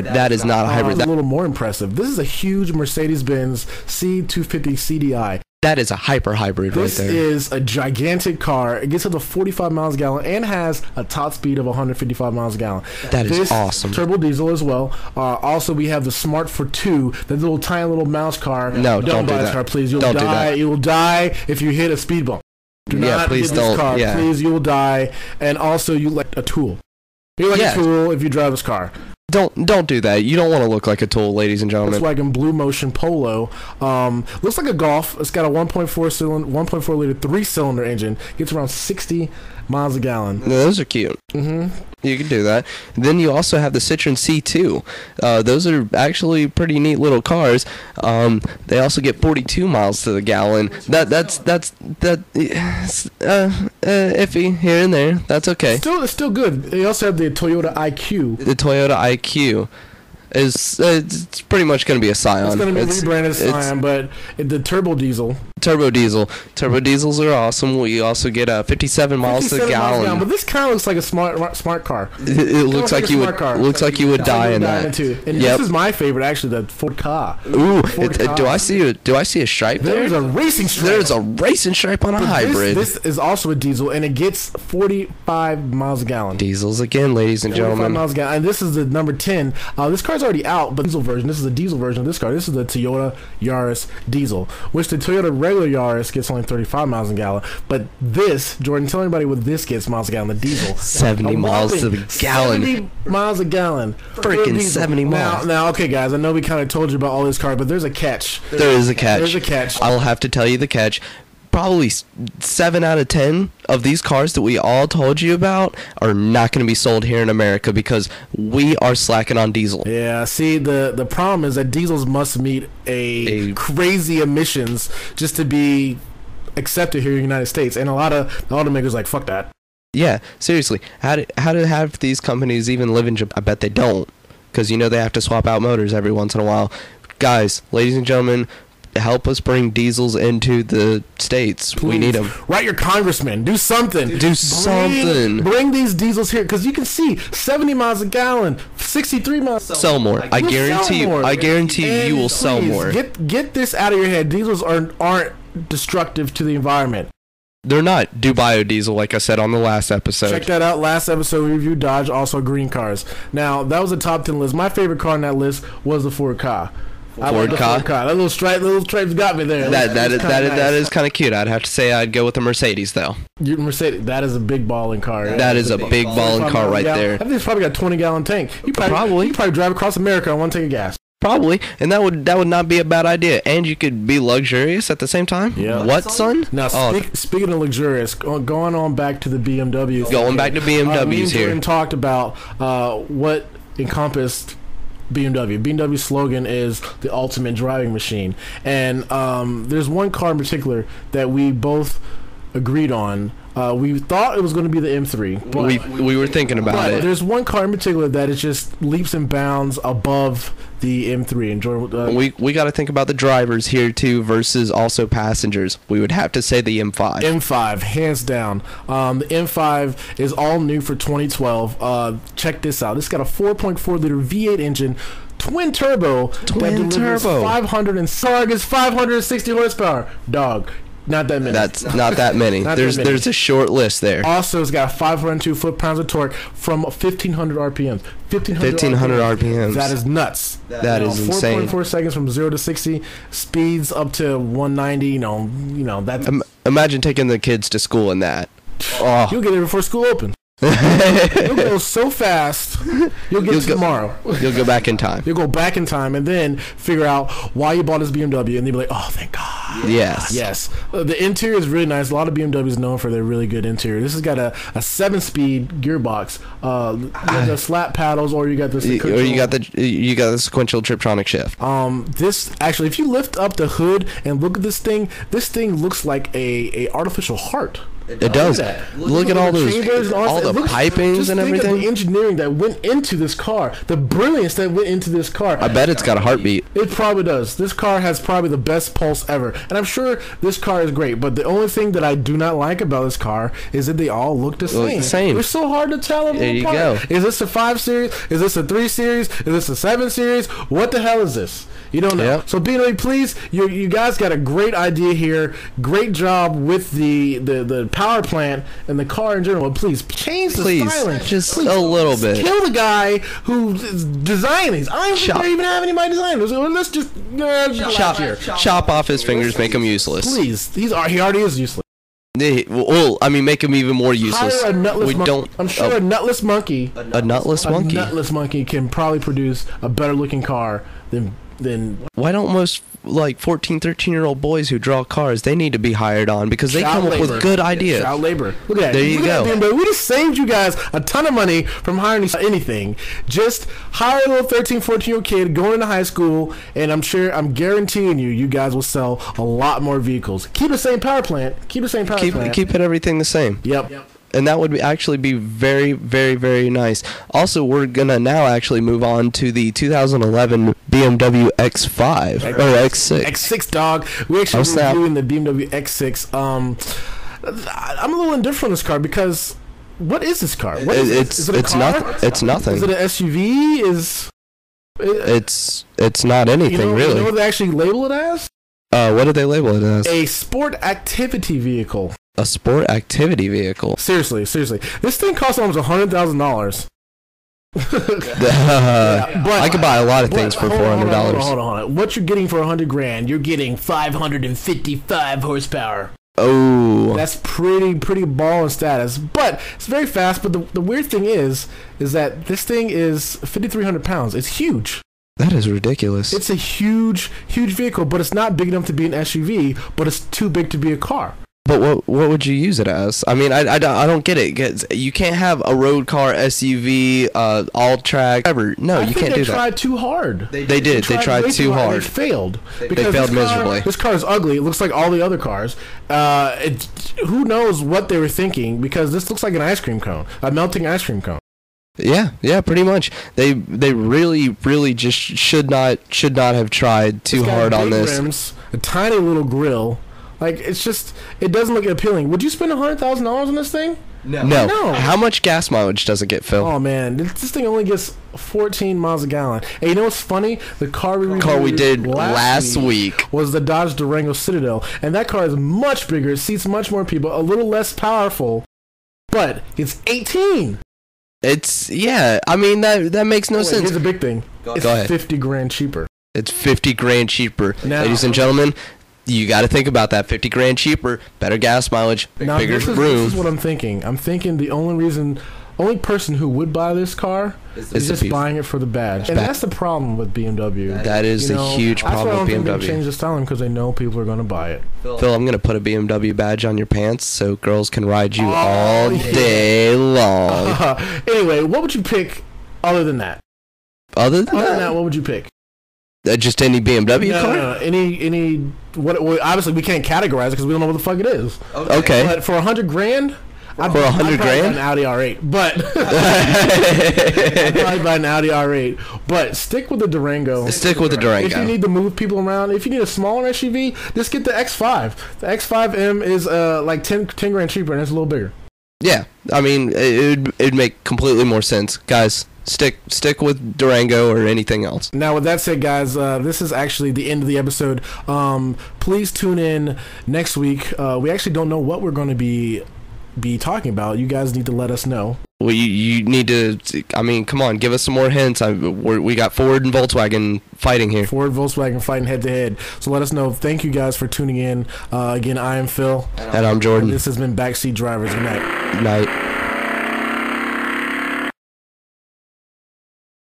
That is not a hybrid. That's a little more impressive. This is a huge Mercedes-Benz C250 CDI. That is a hyper hybrid right there. This is a gigantic car. It gets up to 45 miles a gallon and has a top speed of 155 miles a gallon. That is awesome. Turbo diesel as well. Also, we have the Smart for 2, that little tiny little mouse car. No, don't do buy this that. car, please. You'll don't die. do that. You will die if you hit a speed bump. Do not please get don't. this car. Yeah. Please, you will die. And also, you like a tool. You're like a tool if you drive this car. Don't do that. You don't want to look like a tool, ladies and gentlemen. Volkswagen Blue Motion Polo. Looks like a Golf. It's got a 1.4 liter 3-cylinder engine. Gets around 60 miles a gallon. Those are cute. Mm-hmm. You can do that. Then you also have the Citroen C2. Those are actually pretty neat little cars. They also get 42 miles to the gallon. That's iffy here and there. That's okay. It's still good. They also have the Toyota IQ. The Toyota IQ is it's pretty much going to be a Scion. It's going to be rebranded Scion, but the turbo diesel. Turbo diesels are awesome. We also get 57 miles to the gallon. But this kind of looks like a smart car. It looks like you would die in that. And this is my favorite, actually, the Ford Ka. Ooh, do I see a stripe there? There's a racing stripe. There's a racing stripe on a hybrid. This is also a diesel, and it gets 45 miles a gallon. Diesels again, ladies and gentlemen. 45 miles a gallon. And this is the number 10. This car's already out, but diesel version. This is the diesel version of this car. This is the Toyota Yaris diesel, which the Toyota regular Yaris gets only 35 miles a gallon. But this, Jordan, tell anybody what this gets miles a gallon. The diesel, 70 miles to the gallon. 70 miles a gallon. Freaking 70 miles. Now, okay, guys, I know we kind of told you about all this car, but there's a catch. There is a catch. There's a catch. I'll have to tell you the catch. Probably 7 out of 10 of these cars that we all told you about are not going to be sold here in America because we are slacking on diesel. Yeah, see, the problem is that diesels must meet a crazy emissions just to be accepted here in the United States, and a lot of automakers like, fuck that. Yeah, seriously, how do have these companies even live in Japan? I bet they don't, because they have to swap out motors every once in a while. Guys, ladies and gentlemen, help us bring diesels into the states. Please. We need them. Write your congressman. Do something. Bring these diesels here, because you can see 70 miles a gallon, 63 miles. Sell more. I guarantee you will sell more. Get this out of your head. Diesels aren't destructive to the environment. They're not. Do biodiesel, like I said on the last episode. Check that out. Last episode, we reviewed Dodge, also green cars. Now, that was a top 10 list. My favorite car on that list was the Ford Ka. Ford Ka. That little stripes got me there. That is kind of cute. I'd have to say I'd go with the Mercedes though. Mercedes, that is a big balling car. That is a big balling car right there. I think it's probably got a 20-gallon tank. You probably drive across America on one tank of gas. Probably, and that would not be a bad idea. And you could be luxurious at the same time. Yeah. What, son? Now, speaking of luxurious, going on back to the BMWs. Going back to BMWs here. We talked about what encompassed BMW. BMW's slogan is the ultimate driving machine. And there's one car in particular that we both agreed on. We thought it was going to be the M3. But we were thinking about it. There's one car in particular that is just leaps and bounds above the M3. And Jordan, we got to think about the drivers here too versus also passengers. We would have to say the M5. M5, hands down. The M5 is all new for 2012. Check this out. This got a 4.4 liter V8 engine. Twin turbo. 560 horsepower. Dog. Not that many. That's not that many. There's a short list there. Also, it's got 502 foot-pounds of torque from 1,500 RPMs. 1,500 RPMs. That is nuts. That is insane. 4.4 seconds from 0 to 60. Speeds up to 190. You know that's. Imagine taking the kids to school in that. Oh. You'll get there before school opens. You'll go so fast. You'll tomorrow. You'll go back in time. You'll go back in time and then figure out why you bought this BMW, and they'll be like, "Oh, thank God." Yes. The interior is really nice. A lot of BMWs known for their really good interior. This has got a 7-speed gearbox. You got the slap paddles, or you got the sequential. Or you got the sequential Triptronic shift. This actually, if you lift up the hood and look at this thing looks like a artificial heart. It does. Look at all those, all the pipings and everything. Think of the engineering that went into this car, the brilliance that went into this car. I bet it's got a heartbeat. It probably does. This car has probably the best pulse ever, and I'm sure this car is great. But the only thing that I do not like about this car is that they all look the same. It's so hard to tell them apart. There you go. Is this a 5 Series? Is this a 3 Series? Is this a 7 Series? What the hell is this? You don't know. Yep. So BMW, please, you guys got a great idea here. Great job with the power plant and the car in general. Please change the styling. Just a little bit. Kill the guy who designed these. I don't even have anybody design this. Let's just chop off his fingers, make him useless. Please, he already is useless. Well, I mean, make him even more useless. Hire a nutless monkey. I'm sure a nutless monkey. A nutless monkey. A nutless monkey can probably produce a better looking car than. Why don't most 14, 13-year-old boys who draw cars, they need to be hired on because they come up with good ideas. Child labor. Look at that. There you go. We just saved you guys a ton of money from hiring anything. Just hire a little 13, 14-year-old kid going into high school, and I'm guaranteeing you guys will sell a lot more vehicles. Keep the same power plant. Keep it everything the same. Yep. And that would actually be very, very, very nice. Also, we're going to now actually move on to the 2011 BMW X5 or X6. X6, dog. We're actually reviewing the BMW X6. I'm a little indifferent on this car because what is this car? Is it a car? It's nothing. Is it an SUV? It's not anything, really. You know what they actually label it as? What did they label it as? A sport activity vehicle. A sport activity vehicle. Seriously. This thing costs almost $100,000. I could buy a lot of things for $400. Hold on. What you're getting for $100,000? You're getting 555 horsepower. Oh, that's pretty ball and status. But it's very fast. But the weird thing is that this thing is 5,300 pounds. It's huge. That is ridiculous. It's a huge vehicle, but it's not big enough to be an SUV. But it's too big to be a car. But what would you use it as? I mean, I don't get it. You can't have a road car, SUV, all track, whatever. No, you can't do that. They tried too hard. They did. They tried too hard. They failed. They failed miserably. This car is ugly. It looks like all the other cars. Who knows what they were thinking? Because this looks like an ice cream cone, a melting ice cream cone. Yeah, pretty much. They really just should not have tried too hard on this. Rims, a tiny little grill. Like, it doesn't look appealing. Would you spend $100,000 on this thing? No. How much gas mileage does it get, Phil? Oh, man. This thing only gets 14 miles a gallon. And you know what's funny? The car we did last week was the Dodge Durango Citadel. And that car is much bigger. It seats much more people. A little less powerful. But it's 18. I mean, that makes no sense. Here's the big thing. It's $50,000 cheaper. It's $50,000 cheaper. Now, ladies and gentlemen, you got to think about that. $50,000 cheaper, better gas mileage, bigger room. This is what I'm thinking. I'm thinking the only person who would buy this car is just buying it for the badge. And that's the problem with BMW. That is a huge problem with BMW. That's why I don't think they change the styling, because they know people are going to buy it. Phil, I'm going to put a BMW badge on your pants so girls can ride you all day long. Anyway, what would you pick other than that? Other than that, what would you pick? Just any BMW car? No. Any. Obviously, we can't categorize it because we don't know what the fuck it is. Okay. But for $100,000, I'd $100,000, buy an Audi R8. But I'd probably buy an Audi R8. But stick with the Durango. Stick with the Durango. If you need to move people around, if you need a smaller SUV, just get the X5. The X5M is like $10,000 cheaper, and it's a little bigger. Yeah, I mean, it'd make completely more sense, guys. Stick with Durango or anything else. Now, with that said, guys, this is actually the end of the episode. Please tune in next week. We actually don't know what we're going to be talking about. You guys need to let us know. Well, you need to. I mean, come on, give us some more hints. We got Ford and Volkswagen fighting here. Ford, Volkswagen fighting head to head. So let us know. Thank you guys for tuning in. Again, I am Phil, and I'm Jordan. This has been Backseat Drivers. Good night. Night.